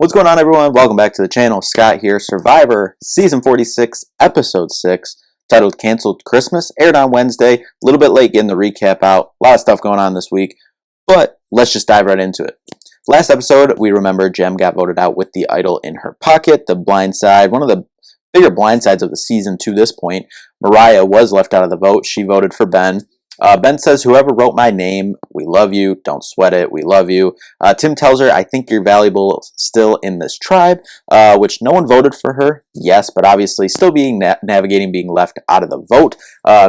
What's going on, everyone? Welcome back to the channel. Scott here. Survivor Season 46, Episode 6, titled Canceled Christmas, aired on Wednesday. A little bit late getting the recap out. A lot of stuff going on this week, but let's just dive right into it. Last episode, we remember Jem got voted out with the idol in her pocket. The blind side, one of the bigger blindsides of the season to this point. Mariah was left out of the vote. She voted for Ben. Ben says, "Whoever wrote my name, we love you. Don't sweat it. We love you." Tim tells her, "I think you're valuable still in this tribe," which no one voted for her. Yes, but obviously still being navigating being left out of the vote.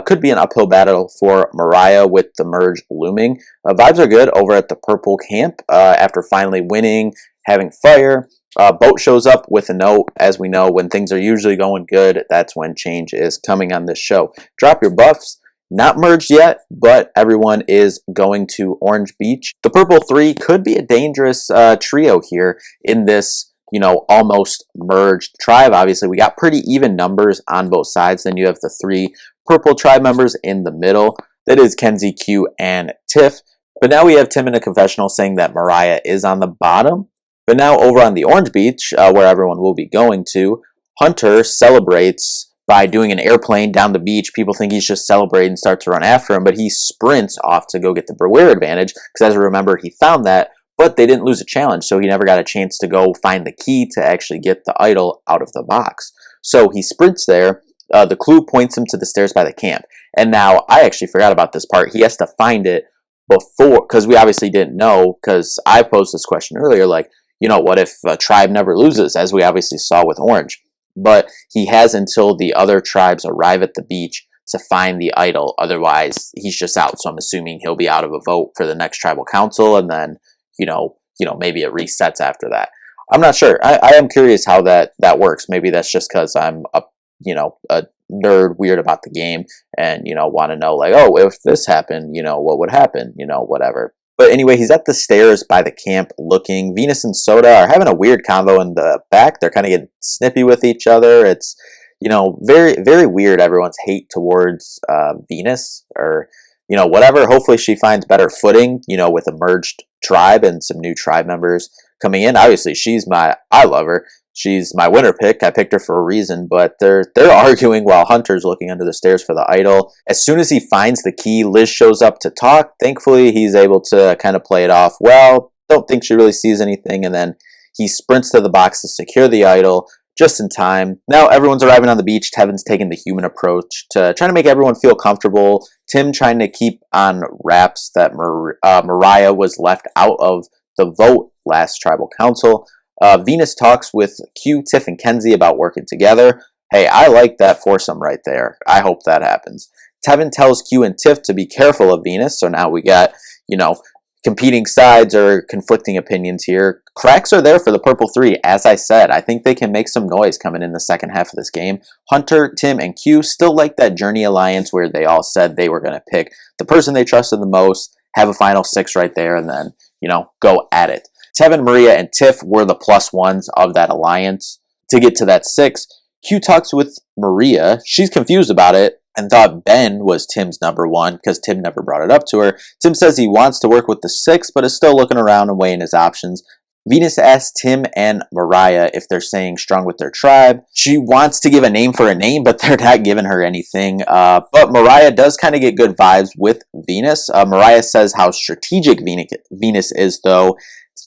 Could be an uphill battle for Mariah with the merge looming. Vibes are good over at the purple camp after finally winning, having fire. Boat shows up with a note. As we know, when things are usually going good, that's when change is coming on this show. Drop your buffs. Not merged yet, but everyone is going to Orange Beach. The Purple Three could be a dangerous trio here in this, almost merged tribe. Obviously, we got pretty even numbers on both sides. Then you have the three Purple tribe members in the middle. That is Kenzie, Q, and Tiff. But now we have Tim in a confessional saying that Mariah is on the bottom. But now over on the Orange Beach, where everyone will be going to, Hunter celebrates by doing an airplane down the beach. People think he's just celebrating and start to run after him, but he sprints off to go get the Beware advantage, because as I remember, he found that, but they didn't lose a challenge, so he never got a chance to go find the key to actually get the idol out of the box. So he sprints there. The clue points him to the stairs by the camp. And now, I actually forgot about this part. He has to find it before, because we obviously didn't know, because I posed this question earlier, like, what if a tribe never loses, as we obviously saw with Orange? But he has until the other tribes arrive at the beach to find the idol. Otherwise, he's just out. So I'm assuming he'll be out of a vote for the next tribal council, and then, maybe it resets after that. I'm not sure. I am curious how that works. Maybe that's just because I'm a nerd weird about the game and, want to know, like, oh, if this happened, what would happen, whatever. But anyway, he's at the stairs by the camp looking. Venus and Soda are having a weird convo in the back. They're kind of getting snippy with each other. It's, very, very weird, everyone's hate towards Venus, or, whatever. Hopefully she finds better footing, with a merged tribe and some new tribe members coming in. Obviously, I love her. She's my winner pick. I picked her for a reason, but they're arguing while Hunter's looking under the stairs for the idol. As soon as he finds the key, Liz shows up to talk. Thankfully, he's able to kind of play it off well. Don't think she really sees anything, and then he sprints to the box to secure the idol just in time. Now everyone's arriving on the beach. Tevin's taking the human approach to trying to make everyone feel comfortable. Tim trying to keep on wraps that Mariah was left out of the vote last tribal council. Venus talks with Q, Tiff, and Kenzie about working together. Hey, I like that foursome right there. I hope that happens. Tevin tells Q and Tiff to be careful of Venus, so now we got, competing sides or conflicting opinions here. Cracks are there for the Purple Three, as I said. I think they can make some noise coming in the second half of this game. Hunter, Tim, and Q still like that Journey Alliance where they all said they were going to pick the person they trusted the most, have a final six right there, and then, go at it. Tevin, Maria, and Tiff were the plus ones of that alliance to get to that six. Q talks with Maria. She's confused about it and thought Ben was Tim's number one because Tim never brought it up to her. Tim says he wants to work with the six, but is still looking around and weighing his options. Venus asks Tim and Mariah if they're staying strong with their tribe. She wants to give a name for a name, but they're not giving her anything. But Mariah does kind of get good vibes with Venus. Mariah says how strategic Venus is, though,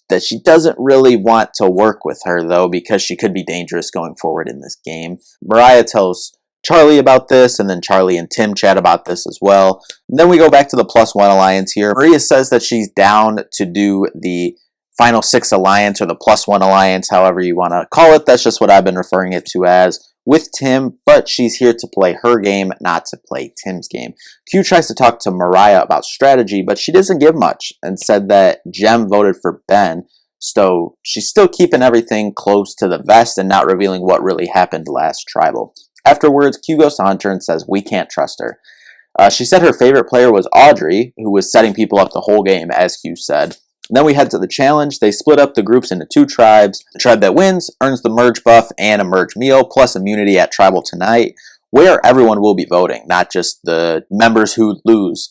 that she doesn't really want to work with her, though, because she could be dangerous going forward in this game. Mariah tells Charlie about this, and then Charlie and Tim chat about this as well. And then we go back to the plus one alliance here. Maria says that she's down to do the final six alliance, or the plus one alliance, however you want to call it. That's just what I've been referring it to as, with Tim, but she's here to play her game, not to play Tim's game. Q tries to talk to Mariah about strategy, but she doesn't give much and said that Jem voted for Ben, so she's still keeping everything close to the vest and not revealing what really happened last tribal. Afterwards, Q goes to Hunter and says we can't trust her. She said her favorite player was Audrey, who was setting people up the whole game, as Q said. Then we head to the challenge. They split up the groups into two tribes. The tribe that wins earns the merge buff and a merge meal, plus immunity at Tribal Tonight, where everyone will be voting, not just the members who lose.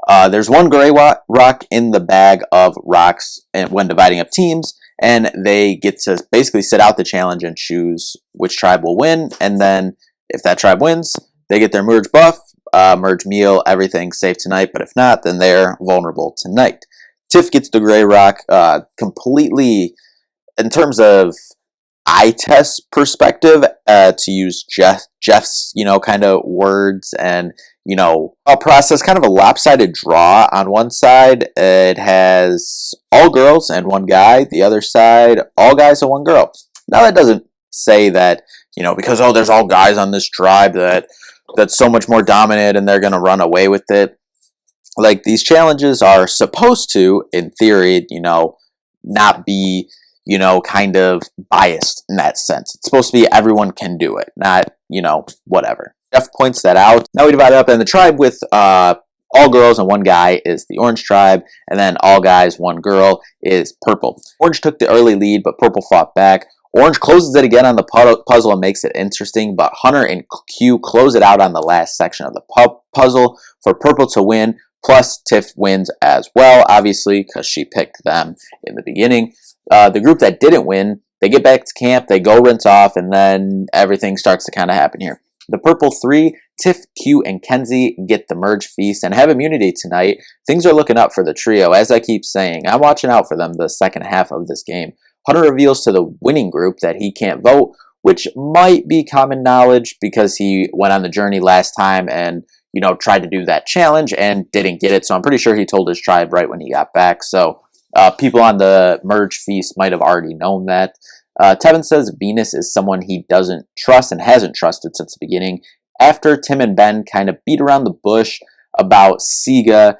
There's one gray rock in the bag of rocks when dividing up teams, and they get to basically sit out the challenge and choose which tribe will win. And then if that tribe wins, they get their merge buff, merge meal, everything safe tonight. But if not, then they're vulnerable tonight. Tiff gets the gray rock completely in terms of eye test perspective, to use Jeff's, kind of words and, a process, kind of a lopsided draw. On one side, it has all girls and one guy. The other side, all guys and one girl. Now that doesn't say that, because, there's all guys on this tribe that's so much more dominant and they're going to run away with it. Like, these challenges are supposed to, in theory, not be, kind of biased in that sense. It's supposed to be everyone can do it, not, whatever. Jeff points that out. Now we divide it up, and the tribe with all girls and one guy is the orange tribe, and then all guys, one girl is purple. Orange took the early lead, but purple fought back. Orange closes it again on the puzzle and makes it interesting, but Hunter and Q close it out on the last section of the puzzle for purple to win, plus Tiff wins as well, obviously, because she picked them in the beginning. The group that didn't win, they get back to camp, they go rinse off, and then everything starts to kind of happen here. The purple three, Tiff, Q, and Kenzie get the merge feast and have immunity tonight. Things are looking up for the trio, as I keep saying. I'm watching out for them the second half of this game. Hunter reveals to the winning group that he can't vote, which might be common knowledge because he went on the journey last time and, tried to do that challenge and didn't get it. So I'm pretty sure he told his tribe right when he got back. So people on the merge feast might have already known that. Tevin says Venus is someone he doesn't trust and hasn't trusted since the beginning. After Tim and Ben kind of beat around the bush about Siga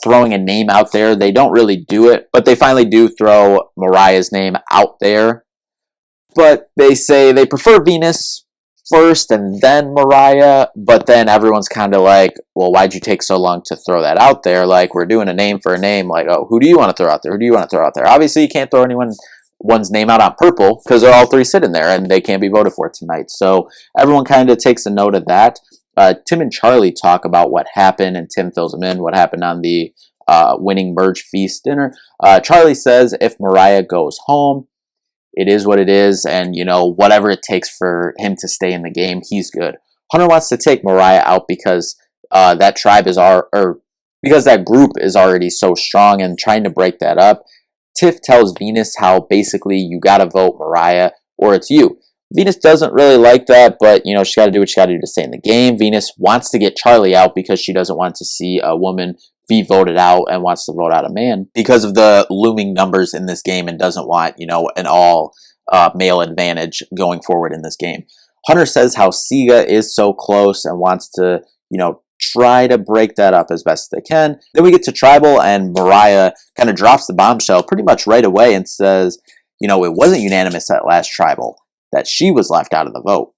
throwing a name out there, they don't really do it, but they finally do throw Mariah's name out there. But they say they prefer Venus first and then Mariah, but then everyone's kind of like, well, why'd you take so long to throw that out there? Like, we're doing a name for a name. Like, oh, who do you want to throw out there? Who do you want to throw out there? Obviously, you can't throw one's name out on purple because they're all three sitting there and they can't be voted for tonight. So everyone kind of takes a note of that. Tim and Charlie talk about what happened, and Tim fills them in what happened on the winning merge feast dinner. Charlie says if Mariah goes home, it is what it is, and whatever it takes for him to stay in the game, he's good. Hunter wants to take Mariah out because that tribe because that group is already so strong, and trying to break that up. Tiff tells Venus how basically you gotta vote Mariah or it's you. Venus doesn't really like that, but she's got to do what she got to do to stay in the game. Venus wants to get Charlie out because she doesn't want to see a woman be voted out and wants to vote out a man because of the looming numbers in this game and doesn't want, an all male advantage going forward in this game. Hunter says how Siga is so close and wants to, try to break that up as best they can. Then we get to Tribal, and Mariah kind of drops the bombshell pretty much right away and says, it wasn't unanimous at last Tribal, that she was left out of the vote.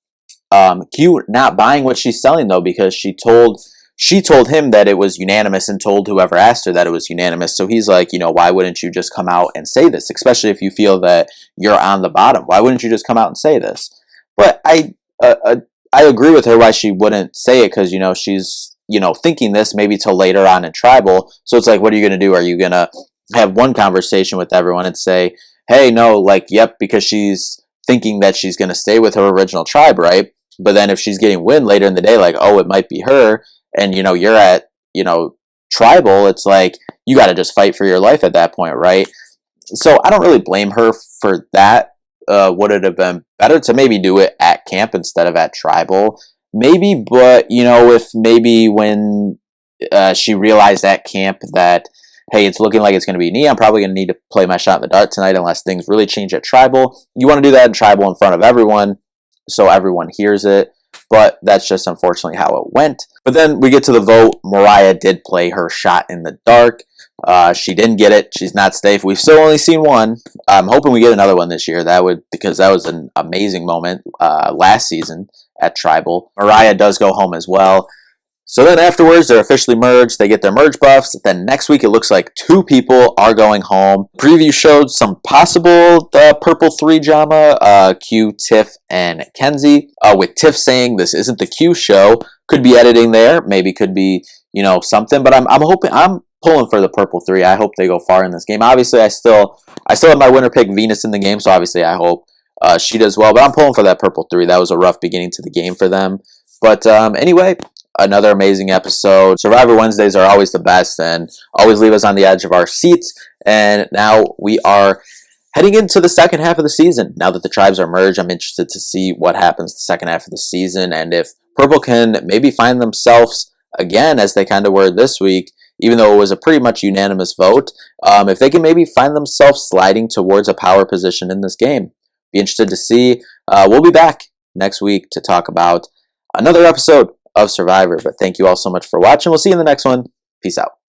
Q not buying what she's selling though, because she told him that it was unanimous and told whoever asked her that it was unanimous. So he's like, why wouldn't you just come out and say this? Especially if you feel that you're on the bottom. Why wouldn't you just come out and say this? But I agree with her why she wouldn't say it, because, she's, thinking this maybe till later on in Tribal. So it's like, what are you going to do? Are you going to have one conversation with everyone and say, hey, no, yep, because she's thinking that she's going to stay with her original tribe, right? But then if she's getting win later in the day, it might be her, and you're at Tribal, it's like you got to just fight for your life at that point, right? So I don't really blame her for that. Would it have been better to maybe do it at camp instead of at Tribal? Maybe, but if maybe when she realized at camp that, hey, it's looking like it's going to be me, I'm probably going to need to play my shot in the dark tonight unless things really change at Tribal. You want to do that in Tribal in front of everyone so everyone hears it, but that's just unfortunately how it went. But then we get to the vote. Mariah did play her shot in the dark. She didn't get it. She's not safe. We've still only seen one. I'm hoping we get another one this year. Because that was an amazing moment last season at Tribal. Mariah does go home as well. So then afterwards, they're officially merged. They get their merge buffs. Then next week, it looks like 2 people are going home. Preview showed some possible Purple 3 drama, Q, Tiff, and Kenzie. With Tiff saying this isn't the Q show. Could be editing there. Maybe could be, something. But I'm hoping, I'm pulling for the purple 3. I hope they go far in this game. Obviously, I still have my winner pick Venus in the game, so obviously I hope she does well. But I'm pulling for that purple 3. That was a rough beginning to the game for them. But anyway, another amazing episode. Survivor Wednesdays are always the best and always leave us on the edge of our seats. And now we are heading into the second half of the season. Now that the tribes are merged, I'm interested to see what happens the second half of the season and if Purple can maybe find themselves again as they kind of were this week, even though it was a pretty much unanimous vote, if they can maybe find themselves sliding towards a power position in this game. Be interested to see. We'll be back next week to talk about another episode of Survivor. But thank you all so much for watching. We'll see you in the next one. Peace out.